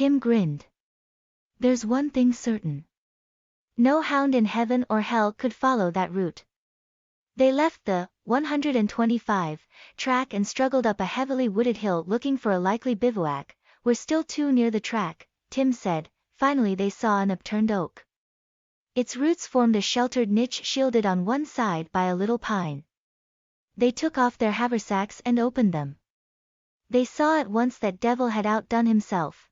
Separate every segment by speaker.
Speaker 1: Tim grinned. There's one thing certain. No hound in heaven or hell could follow that route. They left the 125 track and struggled up a heavily wooded hill looking for a likely bivouac. We're still too near the track, Tim said. Finally they saw an upturned oak. Its roots formed a sheltered niche shielded on one side by a little pine. They took off their haversacks and opened them. They saw at once that Devil had outdone himself.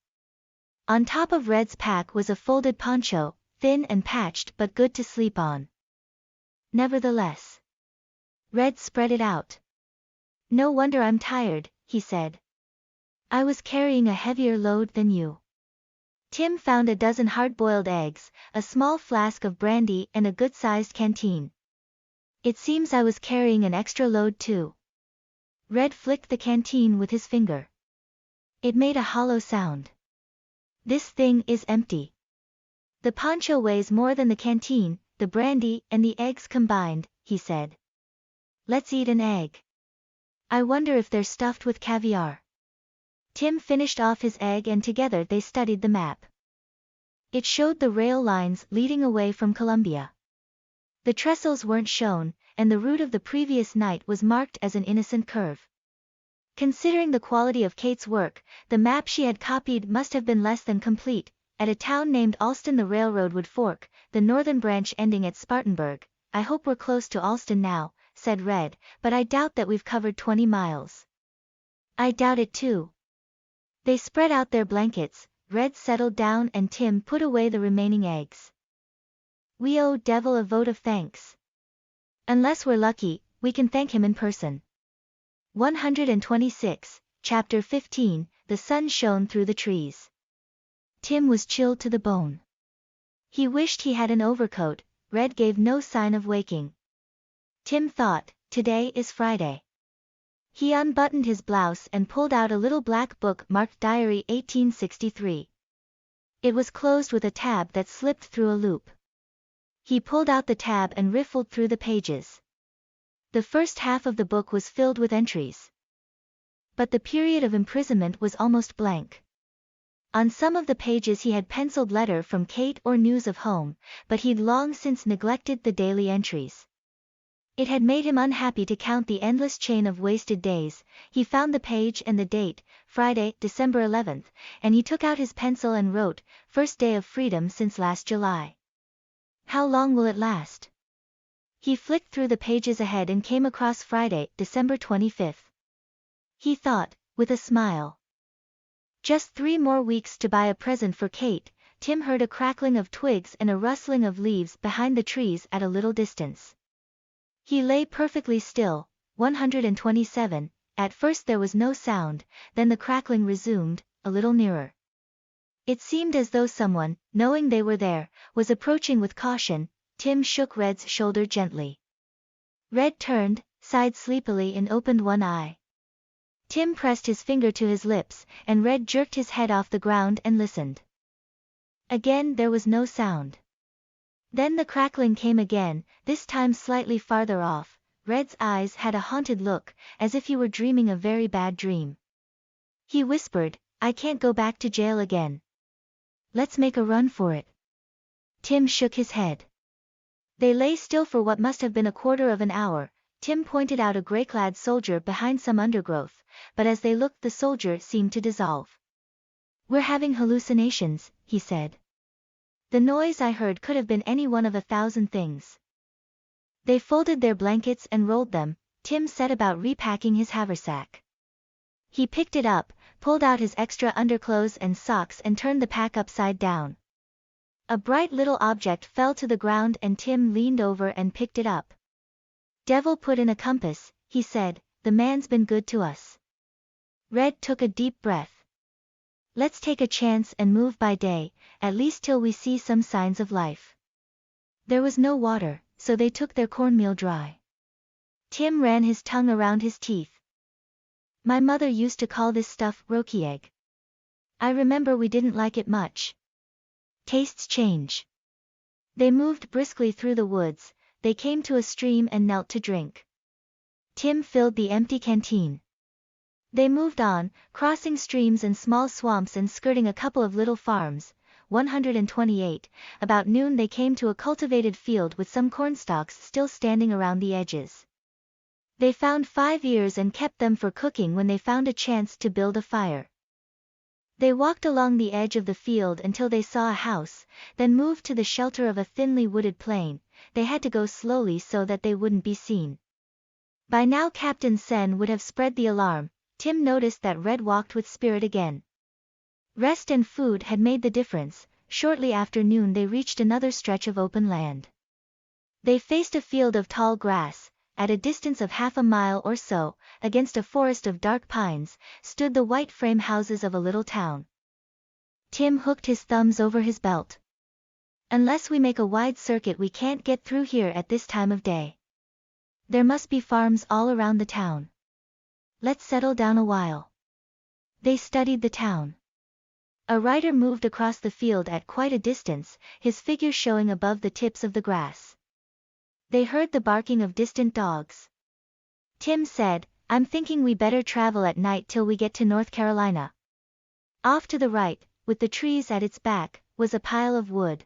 Speaker 1: On top of Red's pack was a folded poncho, thin and patched but good to sleep on. Nevertheless, Red spread it out. No wonder I'm tired, he said. I was carrying a heavier load than you. Tim found a dozen hard-boiled eggs, a small flask of brandy and a good-sized canteen. It seems I was carrying an extra load too. Red flicked the canteen with his finger. It made a hollow sound. This thing is empty. The poncho weighs more than the canteen, the brandy and the eggs combined, he said. Let's eat an egg. I wonder if they're stuffed with caviar. Tim finished off his egg and together they studied the map. It showed the rail lines leading away from Columbia. The trestles weren't shown, and the route of the previous night was marked as an innocent curve. Considering the quality of Kate's work, the map she had copied must have been less than complete. At a town named Alston the railroad would fork, the northern branch ending at Spartanburg. I hope we're close to Alston now, said Red, but I doubt that we've covered 20 miles. I doubt it too. They spread out their blankets, Red settled down and Tim put away the remaining eggs. We owe Devil a vote of thanks. Unless we're lucky, we can thank him in person. 126, Chapter 15, The sun shone through the trees. Tim was chilled to the bone. He wished he had an overcoat. Red gave no sign of waking. Tim thought, today is Friday. He unbuttoned his blouse and pulled out a little black book marked Diary 1863. It was closed with a tab that slipped through a loop. He pulled out the tab and riffled through the pages. The first half of the book was filled with entries. But the period of imprisonment was almost blank. On some of the pages he had penciled letter from Kate or news of home, but he'd long since neglected the daily entries. It had made him unhappy to count the endless chain of wasted days. He found the page and the date, Friday, December 11th, and he took out his pencil and wrote, first day of freedom since last July. How long will it last? He flicked through the pages ahead and came across Friday, December 25th. He thought, with a smile. Just 3 more weeks to buy a present for Kate. Tim heard a crackling of twigs and a rustling of leaves behind the trees at a little distance. He lay perfectly still. 127, at first there was no sound, then the crackling resumed, a little nearer. It seemed as though someone, knowing they were there, was approaching with caution. Tim shook Red's shoulder gently. Red turned, sighed sleepily and opened one eye. Tim pressed his finger to his lips, and Red jerked his head off the ground and listened. Again there was no sound. Then the crackling came again, this time slightly farther off. Red's eyes had a haunted look, as if he were dreaming a very bad dream. He whispered, I can't go back to jail again. Let's make a run for it. Tim shook his head. They lay still for what must have been a quarter of an hour. Tim pointed out a gray-clad soldier behind some undergrowth, but as they looked the soldier seemed to dissolve. We're having hallucinations, he said. The noise I heard could have been any one of 1,000 things. They folded their blankets and rolled them. Tim set about repacking his haversack. He picked it up, pulled out his extra underclothes and socks and turned the pack upside down. A bright little object fell to the ground and Tim leaned over and picked it up. Devil put in a compass, he said, the man's been good to us. Red took a deep breath. Let's take a chance and move by day, at least till we see some signs of life. There was no water, so they took their cornmeal dry. Tim ran his tongue around his teeth. My mother used to call this stuff roki egg. I remember we didn't like it much. Tastes change. They moved briskly through the woods. They came to a stream and knelt to drink. Tim filled the empty canteen. They moved on, crossing streams and small swamps and skirting a couple of little farms. 128. About noon they came to a cultivated field with some cornstalks still standing around the edges. They found 5 ears and kept them for cooking when they found a chance to build a fire. They walked along the edge of the field until they saw a house, then moved to the shelter of a thinly wooded plain. They had to go slowly so that they wouldn't be seen. By now Captain Sen would have spread the alarm. Tim noticed that Red walked with spirit again. Rest and food had made the difference. Shortly after noon they reached another stretch of open land. They faced a field of tall grass. At a distance of half a mile or so, against a forest of dark pines, stood the white frame houses of a little town. Tim hooked his thumbs over his belt. Unless we make a wide circuit we can't get through here at this time of day. There must be farms all around the town. Let's settle down a while. They studied the town. A rider moved across the field at quite a distance, his figure showing above the tips of the grass. They heard the barking of distant dogs. Tim said, "I'm thinking we better travel at night till we get to North Carolina." Off to the right, with the trees at its back, was a pile of wood.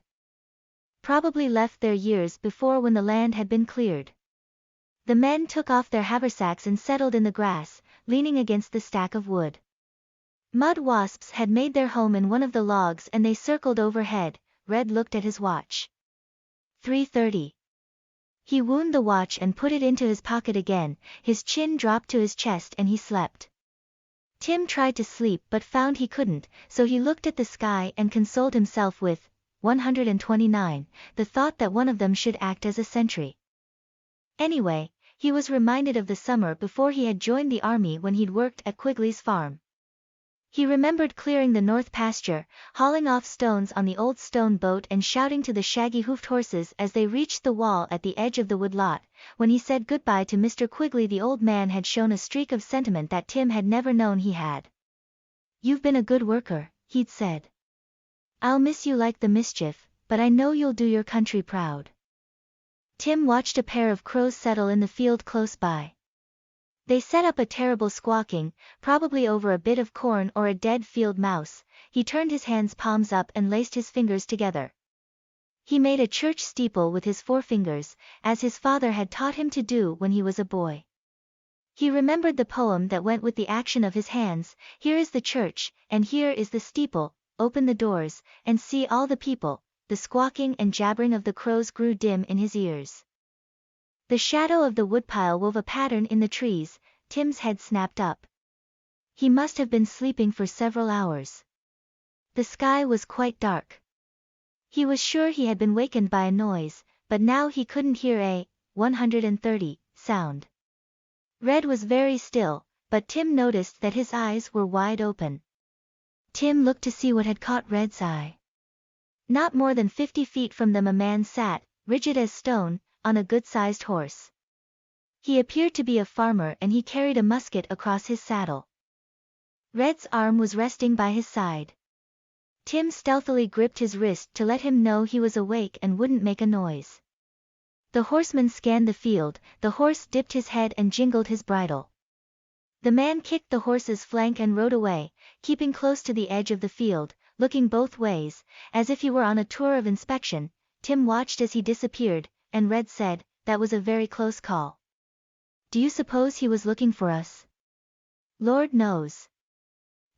Speaker 1: Probably left there years before when the land had been cleared. The men took off their haversacks and settled in the grass, leaning against the stack of wood. Mud wasps had made their home in one of the logs and they circled overhead. Red looked at his watch. 3:30. He wound the watch and put it into his pocket again, his chin dropped to his chest and he slept. Tim tried to sleep but found he couldn't, so he looked at the sky and consoled himself with 129, the thought that one of them should act as a sentry. Anyway, he was reminded of the summer before he had joined the army when he'd worked at Quigley's farm. He remembered clearing the north pasture, hauling off stones on the old stone boat and shouting to the shaggy-hoofed horses as they reached the wall at the edge of the wood lot. When he said goodbye to Mr. Quigley the old man had shown a streak of sentiment that Tim had never known he had. "You've been a good worker," he'd said. "I'll miss you like the mischief, but I know you'll do your country proud." Tim watched a pair of crows settle in the field close by. They set up a terrible squawking, probably over a bit of corn or a dead field mouse. He turned his hands palms up and laced his fingers together. He made a church steeple with his forefingers, as his father had taught him to do when he was a boy. He remembered the poem that went with the action of his hands. "Here is the church, and here is the steeple, open the doors, and see all the people." The squawking and jabbering of the crows grew dim in his ears. The shadow of the woodpile wove a pattern in the trees. Tim's head snapped up. He must have been sleeping for several hours. The sky was quite dark. He was sure he had been wakened by a noise, but now he couldn't hear a 130 sound. Red was very still, but Tim noticed that his eyes were wide open. Tim looked to see what had caught Red's eye. Not more than 50 feet from them a man sat, rigid as stone, on a good-sized horse. He appeared to be a farmer and he carried a musket across his saddle. Red's arm was resting by his side. Tim stealthily gripped his wrist to let him know he was awake and wouldn't make a noise. The horseman scanned the field, the horse dipped his head and jingled his bridle. The man kicked the horse's flank and rode away, keeping close to the edge of the field, looking both ways, as if he were on a tour of inspection. Tim watched as he disappeared, and Red said, "That was a very close call." "Do you suppose he was looking for us?" "Lord knows."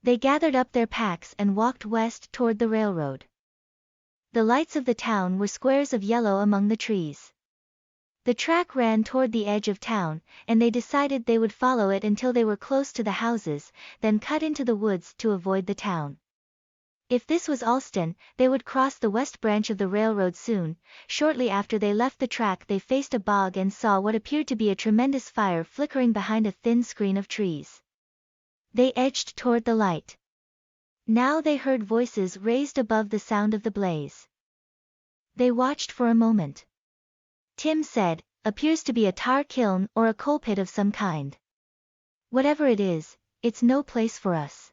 Speaker 1: They gathered up their packs and walked west toward the railroad. The lights of the town were squares of yellow among the trees. The track ran toward the edge of town, and they decided they would follow it until they were close to the houses, then cut into the woods to avoid the town. If this was Alston, they would cross the west branch of the railroad soon. Shortly after they left the track they faced a bog and saw what appeared to be a tremendous fire flickering behind a thin screen of trees. They edged toward the light. Now they heard voices raised above the sound of the blaze. They watched for a moment. Tim said, "Appears to be a tar kiln or a coal pit of some kind. Whatever it is, it's no place for us."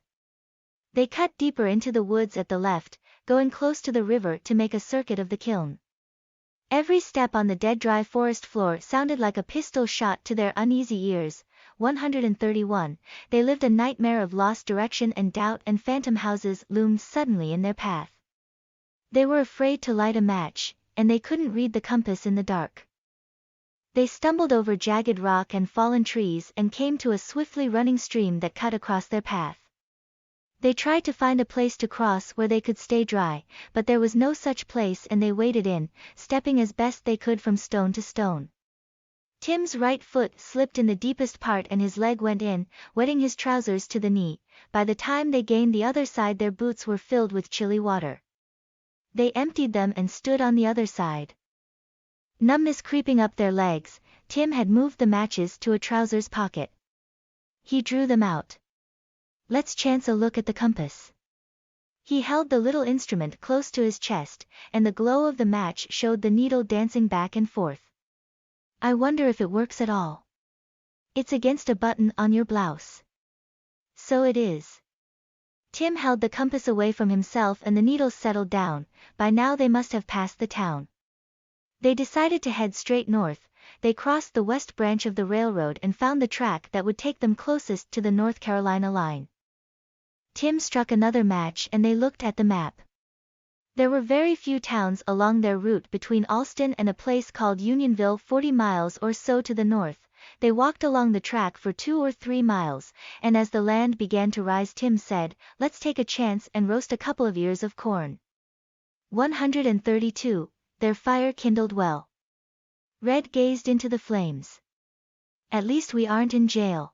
Speaker 1: They cut deeper into the woods at the left, going close to the river to make a circuit of the kiln. Every step on the dead dry forest floor sounded like a pistol shot to their uneasy ears. 131, they lived a nightmare of lost direction and doubt, and phantom houses loomed suddenly in their path. They were afraid to light a match, and they couldn't read the compass in the dark. They stumbled over jagged rock and fallen trees and came to a swiftly running stream that cut across their path. They tried to find a place to cross where they could stay dry, but there was no such place, and they waded in, stepping as best they could from stone to stone. Tim's right foot slipped in the deepest part and his leg went in, wetting his trousers to the knee. By the time they gained the other side, their boots were filled with chilly water. They emptied them and stood on the other side. Numbness creeping up their legs, Tim had moved the matches to a trousers pocket. He drew them out. Let's chance a look at the compass. He held the little instrument close to his chest, and the glow of the match showed the needle dancing back and forth. I wonder if it works at all. It's against a button on your blouse. So it is. Tim held the compass away from himself and the needles settled down. By now they must have passed the town. They decided to head straight north. They crossed the west branch of the railroad and found the track that would take them closest to the North Carolina line. Tim struck another match and they looked at the map. There were very few towns along their route between Alston and a place called Unionville, 40 miles or so to the north. They walked along the track for 2 or 3 miles, and as the land began to rise, Tim said, "Let's take a chance and roast a couple of ears of corn." 132. Their fire kindled well. Red gazed into the flames. At least we aren't in jail.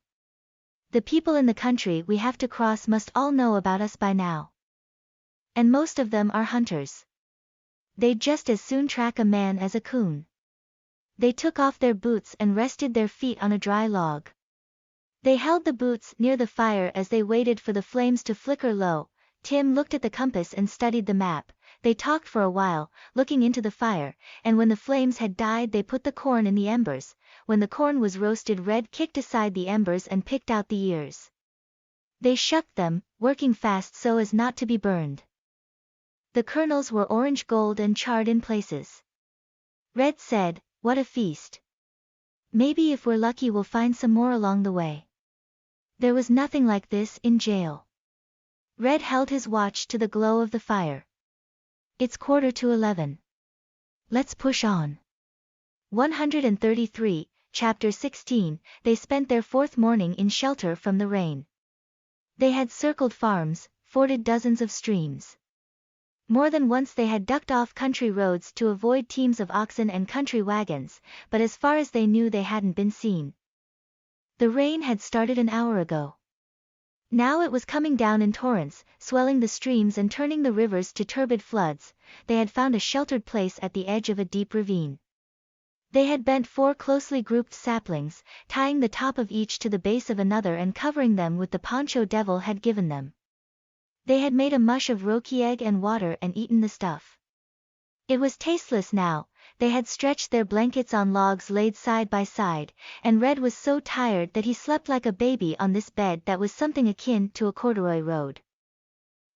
Speaker 1: The people in the country we have to cross must all know about us by now. And most of them are hunters. They'd just as soon track a man as a coon. They took off their boots and rested their feet on a dry log. They held the boots near the fire as they waited for the flames to flicker low. Tim looked at the compass and studied the map. They talked for a while, looking into the fire, and when the flames had died they put the corn in the embers. When the corn was roasted, Red kicked aside the embers and picked out the ears. They shucked them, working fast so as not to be burned. The kernels were orange gold and charred in places. Red said, "What a feast. Maybe if we're lucky we'll find some more along the way." There was nothing like this in jail. Red held his watch to the glow of the fire. It's 11:15. Let's push on. 133, Chapter 16, They spent their 4th morning in shelter from the rain. They had circled farms, forded dozens of streams. More than once they had ducked off country roads to avoid teams of oxen and country wagons, but as far as they knew they hadn't been seen. The rain had started an hour ago. Now it was coming down in torrents, swelling the streams and turning the rivers to turbid floods. They had found a sheltered place at the edge of a deep ravine. They had bent 4 closely grouped saplings, tying the top of each to the base of another and covering them with the poncho Devil had given them. They had made a mush of roki egg and water and eaten the stuff. It was tasteless now. They had stretched their blankets on logs laid side by side, and Red was so tired that he slept like a baby on this bed that was something akin to a corduroy road.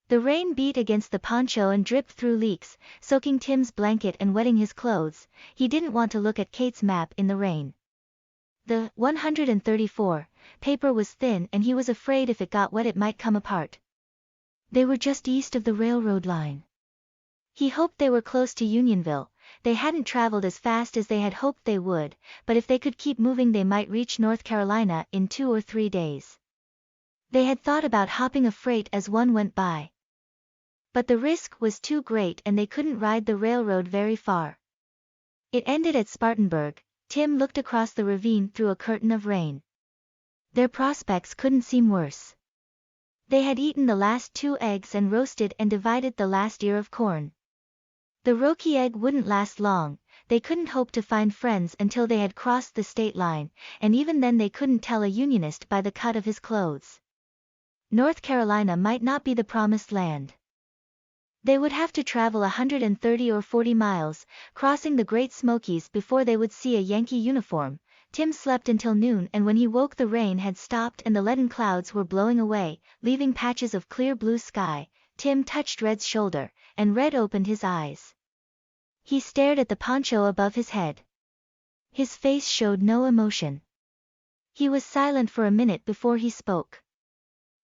Speaker 1: The rain beat against the poncho and dripped through leaks, soaking Tim's blanket and wetting his clothes. He didn't want to look at Kate's map in the rain. The 134 paper was thin and he was afraid if it got wet it might come apart. They were just east of the railroad line. He hoped they were close to Unionville. They hadn't traveled as fast as they had hoped they would, but if they could keep moving they might reach North Carolina in 2 or 3 days. They had thought about hopping a freight as one went by. But the risk was too great and they couldn't ride the railroad very far. It ended at Spartanburg. Tim looked across the ravine through a curtain of rain. Their prospects couldn't seem worse. They had eaten the last 2 eggs and roasted and divided the last ear of corn. The roki egg wouldn't last long. They couldn't hope to find friends until they had crossed the state line, and even then they couldn't tell a Unionist by the cut of his clothes. North Carolina might not be the promised land. They would have to travel 130 or 40 miles, crossing the Great Smokies before they would see a Yankee uniform. Tim slept until noon, and when he woke the rain had stopped and the leaden clouds were blowing away, leaving patches of clear blue sky. Tim touched Red's shoulder, and Red opened his eyes. He stared at the poncho above his head. His face showed no emotion. He was silent for a minute before he spoke.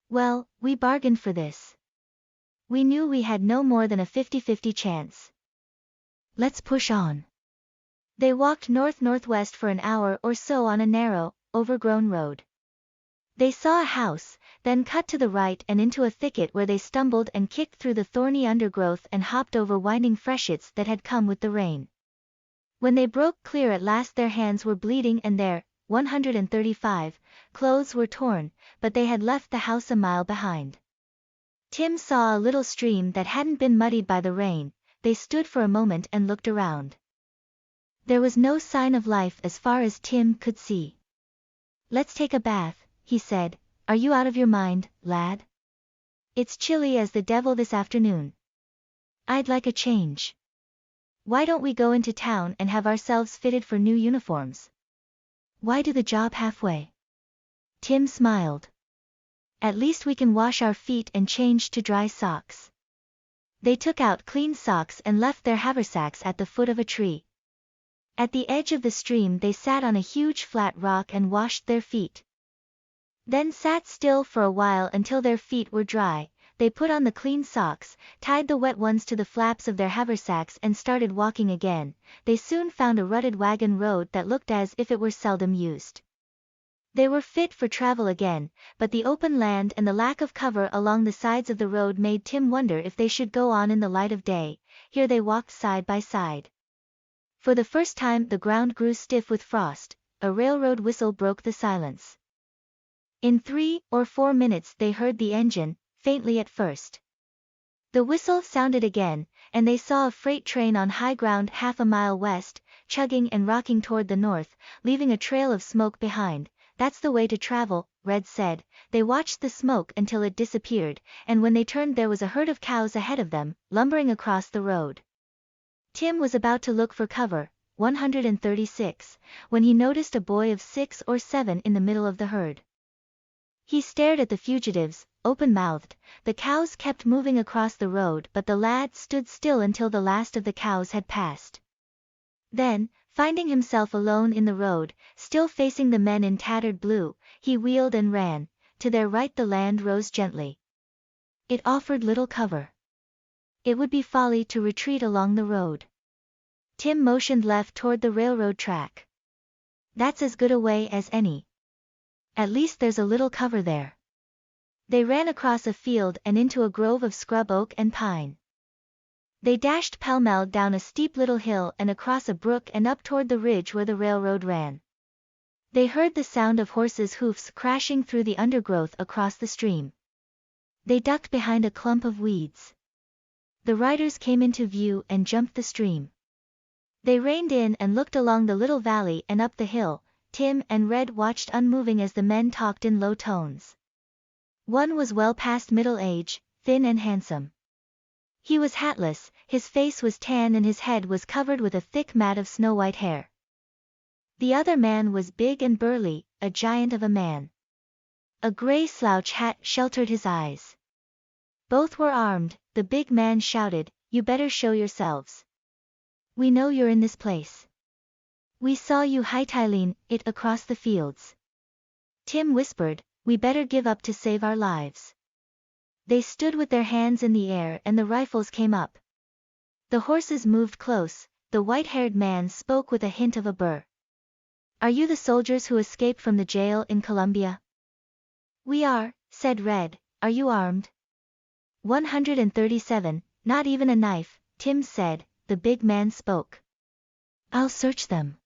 Speaker 1: Well, we bargained for this. We knew we had no more than a 50-50 chance. Let's push on. They walked north-northwest for an hour or so on a narrow, overgrown road. They saw a house, then cut to the right and into a thicket where they stumbled and kicked through the thorny undergrowth and hopped over winding freshets that had come with the rain. When they broke clear at last their hands were bleeding and their 135 clothes were torn, but they had left the house a mile behind. Tim saw a little stream that hadn't been muddied by the rain. They stood for a moment and looked around. There was no sign of life as far as Tim could see. Let's take a bath, he said. Are you out of your mind, lad? It's chilly as the devil this afternoon. I'd like a change. Why don't we go into town and have ourselves fitted for new uniforms? Why do the job halfway? Tim smiled. At least we can wash our feet and change to dry socks. They took out clean socks and left their haversacks at the foot of a tree. At the edge of the stream they sat on a huge flat rock and washed their feet. Then sat still for a while until their feet were dry. They put on the clean socks, tied the wet ones to the flaps of their haversacks and started walking again. They soon found a rutted wagon road that looked as if it were seldom used. They were fit for travel again, but the open land and the lack of cover along the sides of the road made Tim wonder if they should go on in the light of day. Here they walked side by side. For the first time the ground grew stiff with frost. A railroad whistle broke the silence. In 3 or 4 minutes they heard the engine, faintly at first. The whistle sounded again, and they saw a freight train on high ground half a mile west, chugging and rocking toward the north, leaving a trail of smoke behind. That's the way to travel, Red said. They watched the smoke until it disappeared, and when they turned there was a herd of cows ahead of them, lumbering across the road. Tim was about to look for cover, 136, when he noticed a boy of 6 or 7 in the middle of the herd. He stared at the fugitives, open-mouthed. The cows kept moving across the road but the lad stood still until the last of the cows had passed. Then, finding himself alone in the road, still facing the men in tattered blue, he wheeled and ran. To their right the land rose gently. It offered little cover. It would be folly to retreat along the road. Tim motioned left toward the railroad track. That's as good a way as any. At least there's a little cover there. They ran across a field and into a grove of scrub oak and pine. They dashed pell-mell down a steep little hill and across a brook and up toward the ridge where the railroad ran. They heard the sound of horses' hoofs crashing through the undergrowth across the stream. They ducked behind a clump of weeds. The riders came into view and jumped the stream. They reined in and looked along the little valley and up the hill. Tim and Red watched unmoving as the men talked in low tones. One was well past middle age, thin and handsome. He was hatless, his face was tan and his head was covered with a thick mat of snow-white hair. The other man was big and burly, a giant of a man. A gray slouch hat sheltered his eyes. Both were armed. The big man shouted, "You better show yourselves. We know you're in this place. We saw you hightailing it across the fields." Tim whispered, "We better give up to save our lives." They stood with their hands in the air and the rifles came up. The horses moved close. The white-haired man spoke with a hint of a burr. "Are you the soldiers who escaped from the jail in Columbia?" "We are," said Red. "Are you armed?" 137, "Not even a knife," Tim said. The big man spoke. "I'll search them."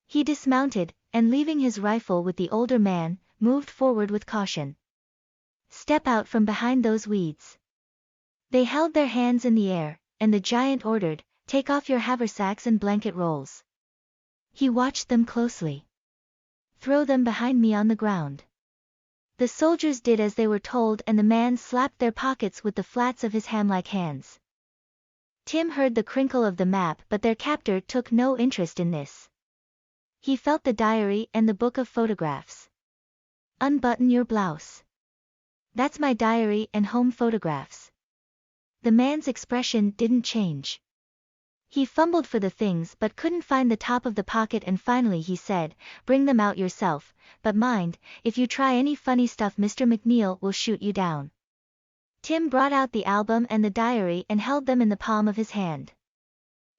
Speaker 1: He dismounted, and leaving his rifle with the older man, moved forward with caution. "Step out from behind those weeds." They held their hands in the air, and the giant ordered, "Take off your haversacks and blanket rolls." He watched them closely. "Throw them behind me on the ground." The soldiers did as they were told and the man slapped their pockets with the flats of his ham-like hands. Tim heard the crinkle of the map but their captor took no interest in this. He felt the diary and the book of photographs. "Unbutton your blouse." "That's my diary and home photographs." The man's expression didn't change. He fumbled for the things but couldn't find the top of the pocket, and finally he said, "Bring them out yourself, but mind, if you try any funny stuff Mr. McNeil will shoot you down." Tim brought out the album and the diary and held them in the palm of his hand.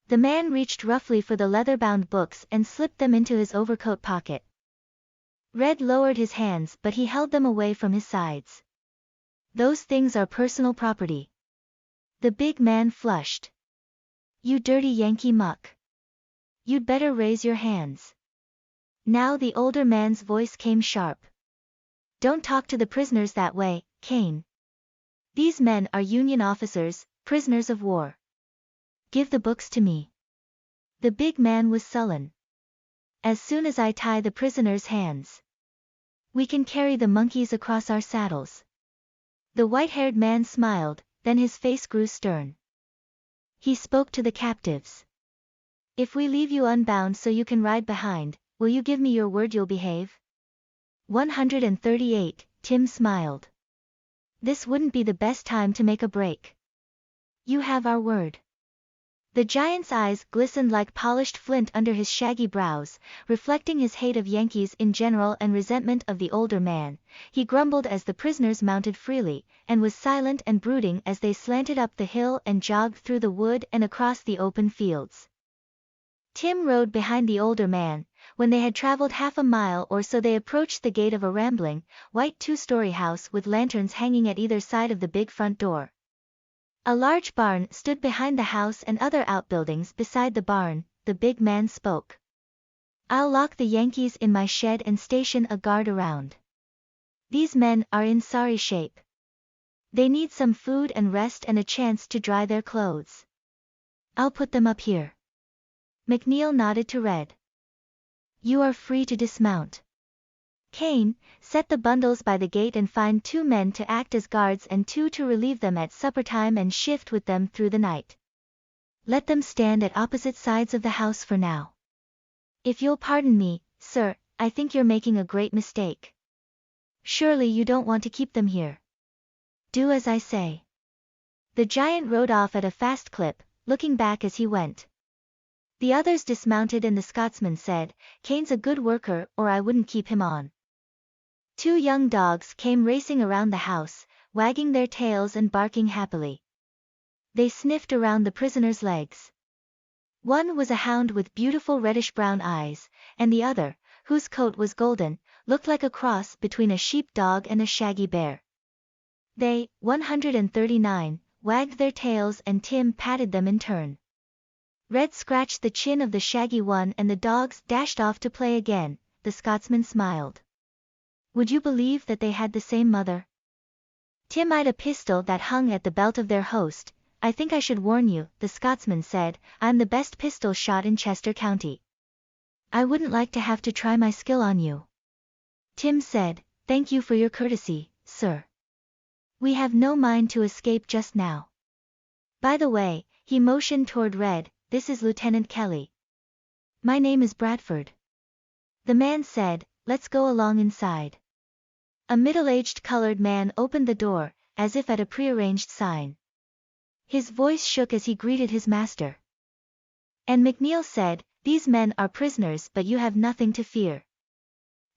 Speaker 1: The man reached roughly for the leather-bound books and slipped them into his overcoat pocket. Red lowered his hands, but he held them away from his sides. "Those things are personal property." The big man flushed. "You dirty Yankee muck. You'd better raise your hands." Now the older man's voice came sharp. "Don't talk to the prisoners that way, Kane. These men are Union officers, prisoners of war. Give the books to me." The big man was sullen. "As soon as I tie the prisoners' hands, we can carry the monkeys across our saddles." The white-haired man smiled, then his face grew stern. He spoke to the captives. "If we leave you unbound so you can ride behind, will you give me your word you'll behave?" 138, Tim smiled. "This wouldn't be the best time to make a break." "You have our word." The giant's eyes glistened like polished flint under his shaggy brows, reflecting his hate of Yankees in general and resentment of the older man. He grumbled as the prisoners mounted freely, and was silent and brooding as they slanted up the hill and jogged through the wood and across the open fields. Tim rode behind the older man. When they had traveled half a mile or so they approached the gate of a rambling, white two-story house with lanterns hanging at either side of the big front door. A large barn stood behind the house and other outbuildings beside the barn. The big man spoke. "I'll lock the Yankees in my shed and station a guard around. These men are in sorry shape. They need some food and rest and a chance to dry their clothes. I'll put them up here." McNeil nodded to Red. "You are free to dismount. Kane, set the bundles by the gate and find 2 men to act as guards and 2 to relieve them at supper time and shift with them through the night. Let them stand at opposite sides of the house for now. If you'll pardon me, sir, I think you're making a great mistake. Surely you don't want to keep them here. Do as I say." The giant rode off at a fast clip, looking back as he went. The others dismounted and the Scotsman said, "Kane's a good worker or I wouldn't keep him on." 2 young dogs came racing around the house, wagging their tails and barking happily. They sniffed around the prisoner's legs. One was a hound with beautiful reddish-brown eyes, and the other, whose coat was golden, looked like a cross between a sheep-dog and a shaggy bear. They, 139, wagged their tails and Tim patted them in turn. Red scratched the chin of the shaggy one and the dogs dashed off to play again. The Scotsman smiled. Would you believe that they had the same mother? Tim eyed a pistol that hung at the belt of their host. "I think I should warn you," the Scotsman said, "I'm the best pistol shot in Chester County. I wouldn't like to have to try my skill on you." Tim said, "Thank you for your courtesy, sir. We have no mind to escape just now. By the way," he motioned toward Red, "this is Lieutenant Kelly. My name is Bradford." The man said, "Let's go along inside." A middle-aged colored man opened the door, as if at a prearranged sign. His voice shook as he greeted his master. And McNeil said, "These men are prisoners but you have nothing to fear.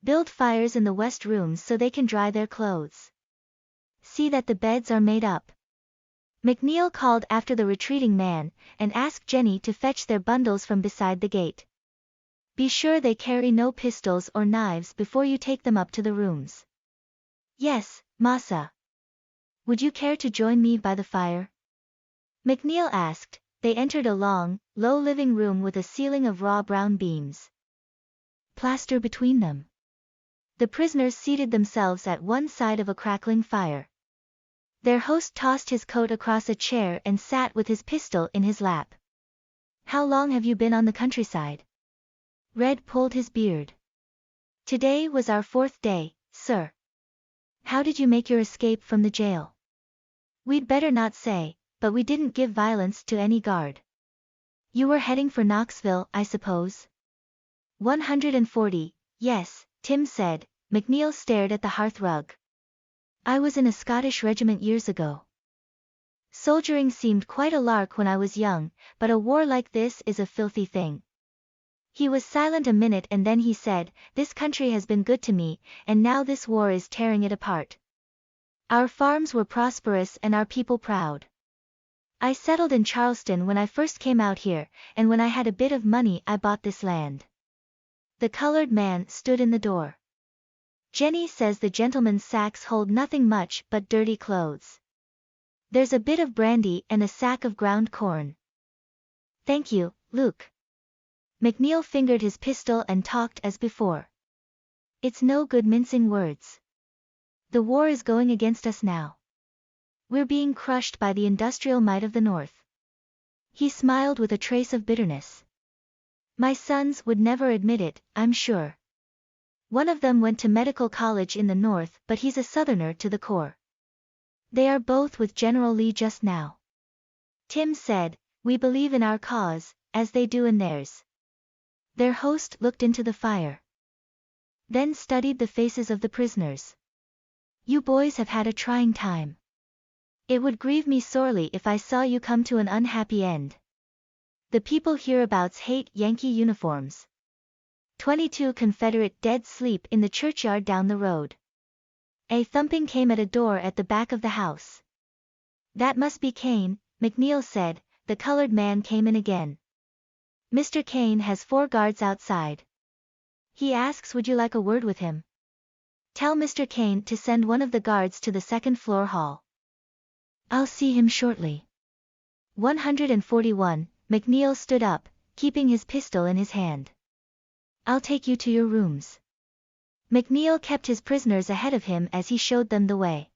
Speaker 1: Build fires in the west rooms so they can dry their clothes. See that the beds are made up." McNeil called after the retreating man, and asked Jenny to fetch their bundles from beside the gate. "Be sure they carry no pistols or knives before you take them up to the rooms." "Yes, massa." "Would you care to join me by the fire?" McNeil asked. They entered a long, low living room with a ceiling of raw brown beams. Plaster between them. The prisoners seated themselves at one side of a crackling fire. Their host tossed his coat across a chair and sat with his pistol in his lap. "How long have you been on the countryside?" Red pulled his beard. "Today was our 4th day, sir." "How did you make your escape from the jail?" "We'd better not say, but we didn't give violence to any guard." "You were heading for Knoxville, I suppose?" 140, yes, Tim said. McNeil stared at the hearthrug. "I was in a Scottish regiment years ago." Soldiering seemed quite a lark when I was young, but a war like this is a filthy thing. He was silent a minute and then he said, this country has been good to me, and now this war is tearing it apart. Our farms were prosperous and our people proud. I settled in Charleston when I first came out here, and when I had a bit of money I bought this land. The colored man stood in the door. Jenny says the gentleman's sacks hold nothing much but dirty clothes. There's a bit of brandy and a sack of ground corn. Thank you, Luke. McNeil fingered his pistol and talked as before. It's no good mincing words. The war is going against us now. We're being crushed by the industrial might of the North. He smiled with a trace of bitterness. My sons would never admit it, I'm sure. One of them went to medical college in the North, but he's a Southerner to the core. They are both with General Lee just now. Tim said, we believe in our cause, as they do in theirs. Their host looked into the fire. Then studied the faces of the prisoners. You boys have had a trying time. It would grieve me sorely if I saw you come to an unhappy end. The people hereabouts hate Yankee uniforms. 22 Confederate dead sleep in the churchyard down the road. A thumping came at a door at the back of the house. That must be Kane, McNeil said. The colored man came in again. Mr. Kane has 4 guards outside. He asks would you like a word with him? Tell Mr. Kane to send one of the guards to the second floor hall. I'll see him shortly. 141, McNeil stood up, keeping his pistol in his hand. I'll take you to your rooms. McNeil kept his prisoners ahead of him as he showed them the way.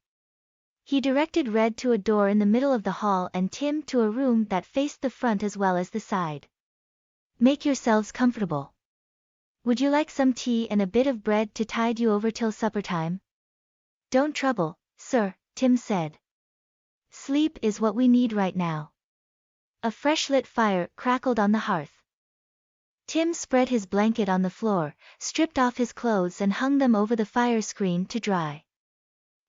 Speaker 1: He directed Red to a door in the middle of the hall and Tim to a room that faced the front as well as the side. Make yourselves comfortable. Would you like some tea and a bit of bread to tide you over till supper time? Don't trouble, sir, Tim said. Sleep is what we need right now. A fresh lit fire crackled on the hearth. Tim spread his blanket on the floor, stripped off his clothes and hung them over the fire screen to dry.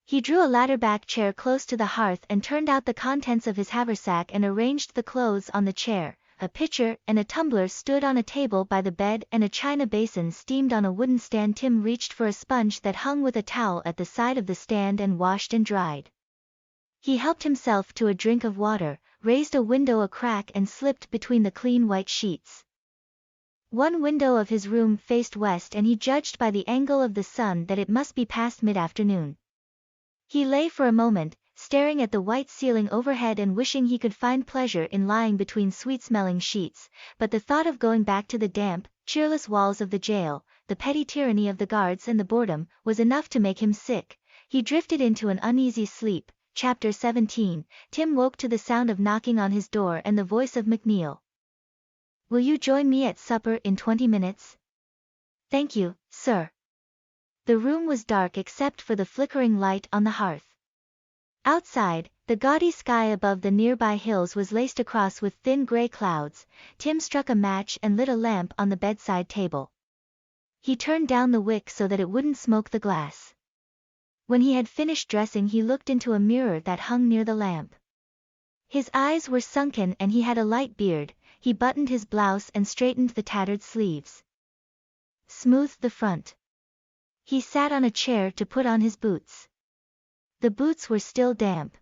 Speaker 1: He drew a ladder-back chair close to the hearth and turned out the contents of his haversack and arranged the clothes on the chair. A pitcher and a tumbler stood on a table by the bed and a china basin steamed on a wooden stand. Tim reached for a sponge that hung with a towel at the side of the stand and washed and dried. He helped himself to a drink of water, raised a window a crack and slipped between the clean white sheets. One window of his room faced west and he judged by the angle of the sun that it must be past mid-afternoon. He lay for a moment, staring at the white ceiling overhead and wishing he could find pleasure in lying between sweet-smelling sheets, but the thought of going back to the damp, cheerless walls of the jail, the petty tyranny of the guards and the boredom, was enough to make him sick. He drifted into an uneasy sleep. Chapter 17, Tim woke to the sound of knocking on his door and the voice of McNeil. Will you join me at supper in 20 minutes? Thank you, sir. The room was dark except for the flickering light on the hearth. Outside, the gaudy sky above the nearby hills was laced across with thin gray clouds. Tim struck a match and lit a lamp on the bedside table. He turned down the wick so that it wouldn't smoke the glass. When he had finished dressing he looked into a mirror that hung near the lamp. His eyes were sunken and he had a light beard. He buttoned his blouse and straightened the tattered sleeves. Smoothed the front. He sat on a chair to put on his boots. The boots were still damp.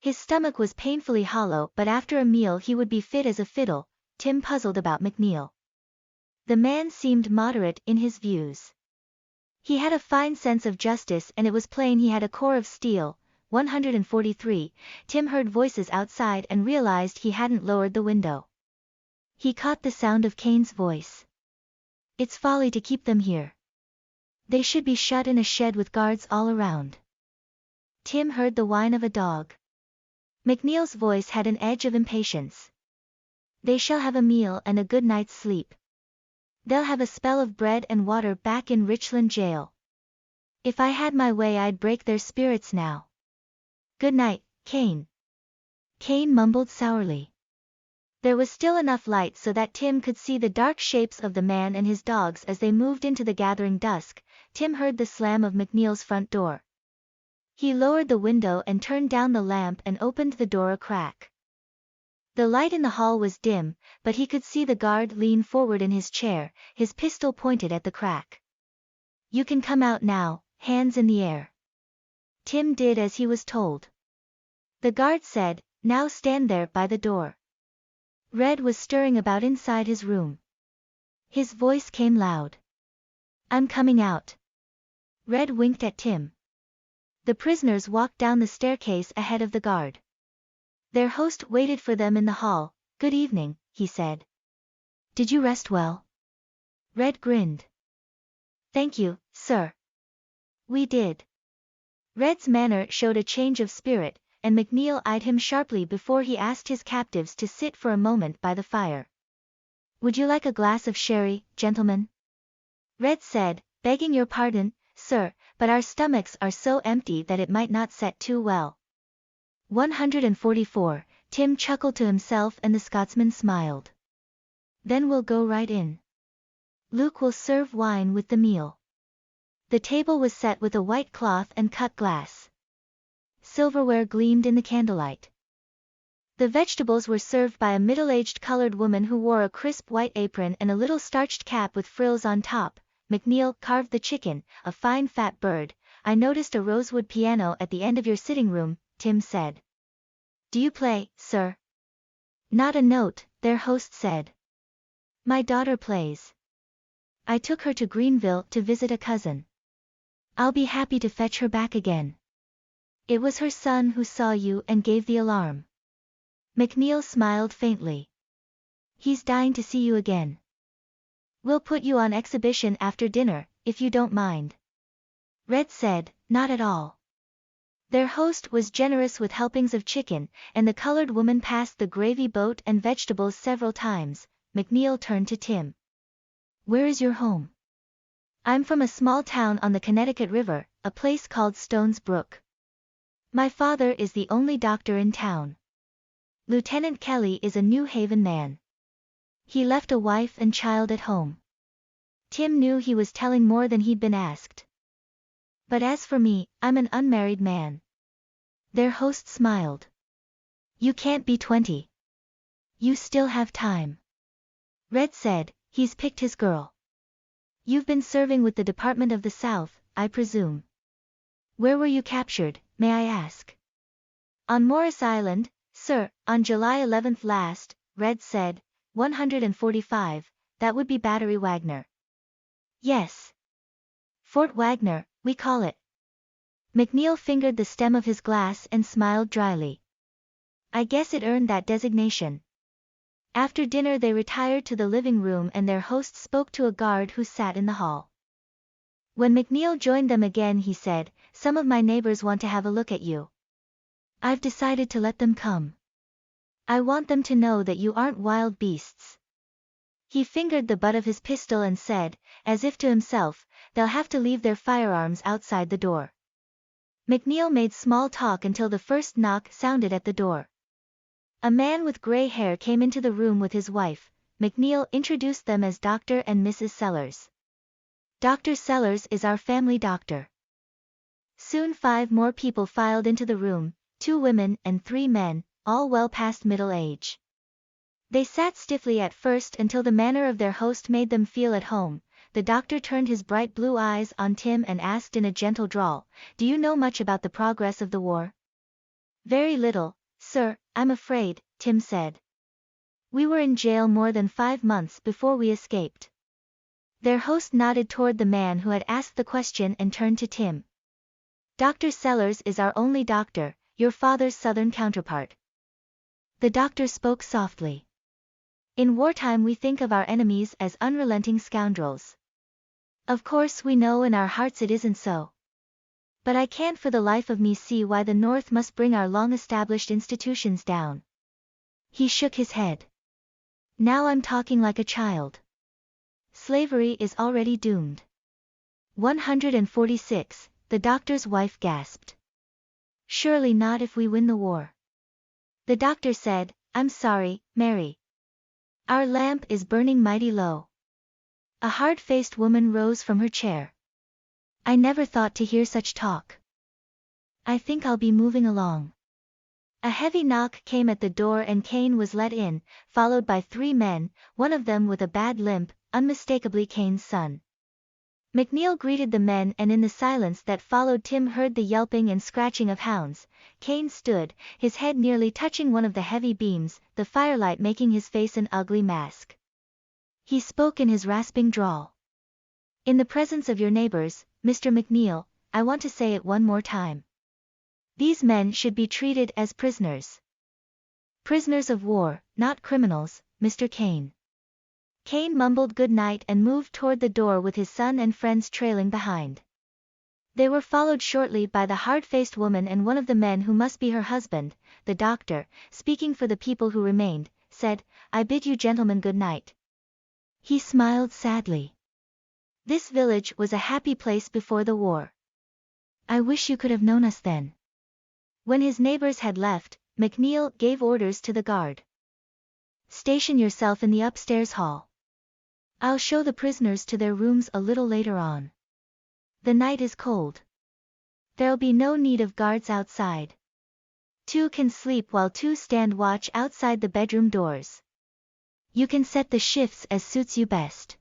Speaker 1: His stomach was painfully hollow, but after a meal he would be fit as a fiddle. Tim puzzled about McNeil. The man seemed moderate in his views. He had a fine sense of justice and it was plain he had a core of steel. 143, Tim heard voices outside and realized he hadn't lowered the window. He caught the sound of Kane's voice. It's folly to keep them here. They should be shut in a shed with guards all around. Tim heard the whine of a dog. McNeil's voice had an edge of impatience. They shall have a meal and a good night's sleep. They'll have a spell of bread and water back in Richland jail. If I had my way I'd break their spirits now. Good night, Kane. Kane mumbled sourly. There was still enough light so that Tim could see the dark shapes of the man and his dogs as they moved into the gathering dusk. Tim heard the slam of McNeil's front door. He lowered the window and turned down the lamp and opened the door a crack. The light in the hall was dim, but he could see the guard lean forward in his chair, his pistol pointed at the crack. "You can come out now, hands in the air." Tim did as he was told. The guard said, "Now stand there by the door." Red was stirring about inside his room. His voice came loud. "I'm coming out." Red winked at Tim. The prisoners walked down the staircase ahead of the guard. Their host waited for them in the hall. "Good evening," he said. "Did you rest well?" Red grinned. "Thank you, sir." "We did." Red's manner showed a change of spirit, and McNeil eyed him sharply before he asked his captives to sit for a moment by the fire. "Would you like a glass of sherry, gentlemen?" Red said, "Begging your pardon, sir, but our stomachs are so empty that it might not set too well." 144, Tim chuckled to himself and the Scotsman smiled. "Then we'll go right in. Luke will serve wine with the meal." The table was set with a white cloth and cut glass. Silverware gleamed in the candlelight. The vegetables were served by a middle-aged colored woman who wore a crisp white apron and a little starched cap with frills on top. McNeil carved the chicken, a fine fat bird. "I noticed a rosewood piano at the end of your sitting room," Tim said. "Do you play, sir?" "Not a note," their host said. "My daughter plays. I took her to Greenville to visit a cousin. I'll be happy to fetch her back again. It was her son who saw you and gave the alarm." McNeil smiled faintly. "He's dying to see you again. We'll put you on exhibition after dinner, if you don't mind." Red said, "Not at all." Their host was generous with helpings of chicken, and the colored woman passed the gravy boat and vegetables several times. McNeil turned to Tim. "Where is your home?" "I'm from a small town on the Connecticut River, a place called Stone's Brook. My father is the only doctor in town. Lieutenant Kelly is a New Haven man. He left a wife and child at home." Tim knew he was telling more than he'd been asked. "But as for me, I'm an unmarried man." Their host smiled. "You can't be 20. You still have time." Red said, "He's picked his girl." "You've been serving with the Department of the South, I presume. Where were you captured, may I ask?" "On Morris Island, sir, on July 11th last," Red said. 145, that would be Battery Wagner. "Yes. Fort Wagner, we call it." McNeil fingered the stem of his glass and smiled dryly. "I guess it earned that designation." After dinner they retired to the living room and their host spoke to a guard who sat in the hall. When McNeil joined them again he said, "Some of my neighbors want to have a look at you. I've decided to let them come. I want them to know that you aren't wild beasts." He fingered the butt of his pistol and said, as if to himself, "They'll have to leave their firearms outside the door." McNeil made small talk until the first knock sounded at the door. A man with gray hair came into the room with his wife. McNeil introduced them as Dr. and Mrs. Sellers. "Dr. Sellers is our family doctor." Soon 5 more people filed into the room, 2 women and 3 men, all well past middle age. They sat stiffly at first until the manner of their host made them feel at home. The doctor turned his bright blue eyes on Tim and asked in a gentle drawl, "Do you know much about the progress of the war?" "Very little, sir, I'm afraid," Tim said. "We were in jail more than 5 months before we escaped." Their host nodded toward the man who had asked the question and turned to Tim. "Dr. Sellers is our only doctor, your father's southern counterpart." The doctor spoke softly. "In wartime we think of our enemies as unrelenting scoundrels. Of course we know in our hearts it isn't so. But I can't for the life of me see why the North must bring our long-established institutions down." He shook his head. "Now I'm talking like a child. Slavery is already doomed." 146, the doctor's wife gasped. "Surely not if we win the war." The doctor said, "I'm sorry, Mary. Our lamp is burning mighty low." A hard-faced woman rose from her chair. "I never thought to hear such talk. I think I'll be moving along. A heavy knock came at the door and Kane was let in, followed by 3 men, one of them with a bad limp, unmistakably Kane's son. McNeil greeted the men, and in the silence that followed Tim heard the yelping and scratching of hounds. Kane stood, his head nearly touching one of the heavy beams, the firelight making his face an ugly mask. He spoke in his rasping drawl. In the presence of your neighbors, Mr. McNeil, I want to say it one more time. These men should be treated as prisoners. Prisoners of war, not criminals, Mr. Kane. Kane mumbled good night and moved toward the door with his son and friends trailing behind. They were followed shortly by the hard-faced woman and one of the men who must be her husband. The doctor, speaking for the people who remained, said, I bid you gentlemen good night. He smiled sadly. This village was a happy place before the war. I wish you could have known us then. When his neighbors had left, McNeil gave orders to the guard. Station yourself in the upstairs hall. I'll show the prisoners to their rooms a little later on. The night is cold. There'll be no need of guards outside. 2 can sleep while 2 stand watch outside the bedroom doors. You can set the shifts as suits you best.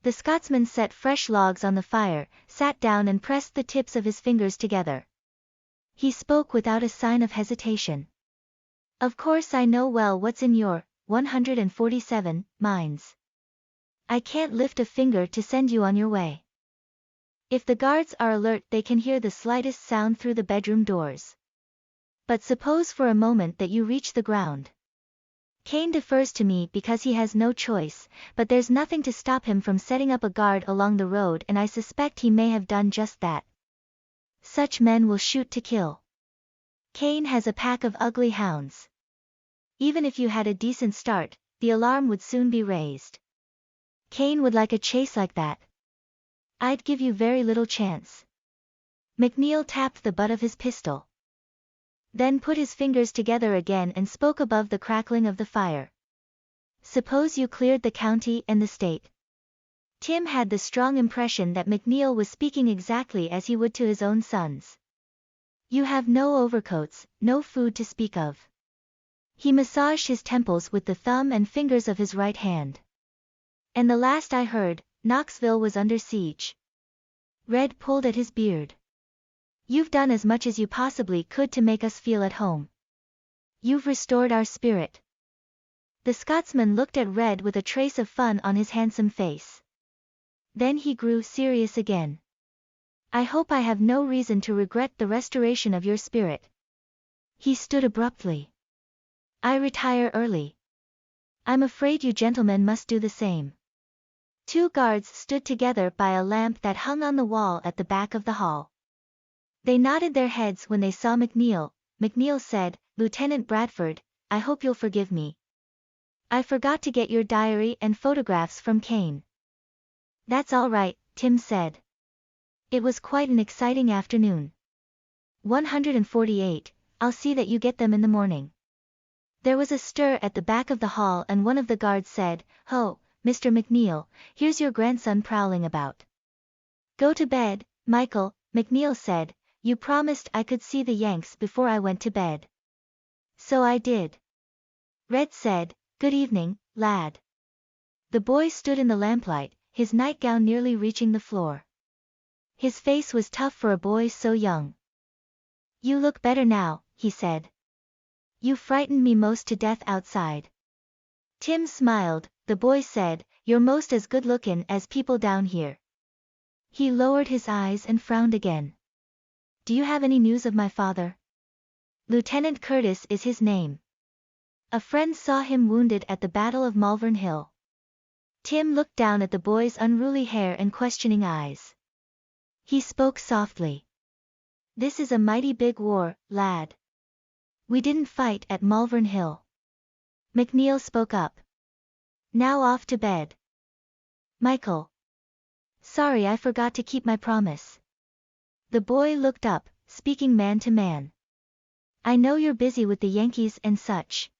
Speaker 1: The Scotsman set fresh logs on the fire, sat down and pressed the tips of his fingers together. He spoke without a sign of hesitation. Of course I know well what's in your 147 minds. I can't lift a finger to send you on your way. If the guards are alert they can hear the slightest sound through the bedroom doors. But suppose for a moment that you reach the ground. Kane defers to me because he has no choice, but there's nothing to stop him from setting up a guard along the road, and I suspect he may have done just that. Such men will shoot to kill. Kane has a pack of ugly hounds. Even if you had a decent start, the alarm would soon be raised. Kane would like a chase like that. I'd give you very little chance. McNeil tapped the butt of his pistol. Then put his fingers together again and spoke above the crackling of the fire. Suppose you cleared the county and the state. Tim had the strong impression that McNeil was speaking exactly as he would to his own sons. You have no overcoats, no food to speak of. He massaged his temples with the thumb and fingers of his right hand. And the last I heard, Knoxville was under siege. Red pulled at his beard. You've done as much as you possibly could to make us feel at home. You've restored our spirit. The Scotsman looked at Red with a trace of fun on his handsome face. Then he grew serious again. I hope I have no reason to regret the restoration of your spirit. He stood abruptly. I retire early. I'm afraid you gentlemen must do the same. 2 guards stood together by a lamp that hung on the wall at the back of the hall. They nodded their heads when they saw McNeil. McNeil said, Lieutenant Bradford, I hope you'll forgive me. I forgot to get your diary and photographs from Kane. That's all right, Tim said. It was quite an exciting afternoon. 148, I'll see that you get them in the morning. There was a stir at the back of the hall and one of the guards said, Ho, Mr. McNeil, here's your grandson prowling about. Go to bed, Michael, McNeil said, you promised I could see the Yanks before I went to bed. So I did. Red said, good evening, lad. The boy stood in the lamplight, his nightgown nearly reaching the floor. His face was tough for a boy so young. You look better now, he said. You frightened me most to death outside. Tim smiled. The boy said, you're most as good-looking as people down here. He lowered his eyes and frowned again. Do you have any news of my father? Lieutenant Curtis is his name. A friend saw him wounded at the Battle of Malvern Hill. Tim looked down at the boy's unruly hair and questioning eyes. He spoke softly. This is a mighty big war, lad. We didn't fight at Malvern Hill. McNeil spoke up. Now off to bed. Michael. Sorry I forgot to keep my promise. The boy looked up, speaking man to man. I know you're busy with the Yankees and such.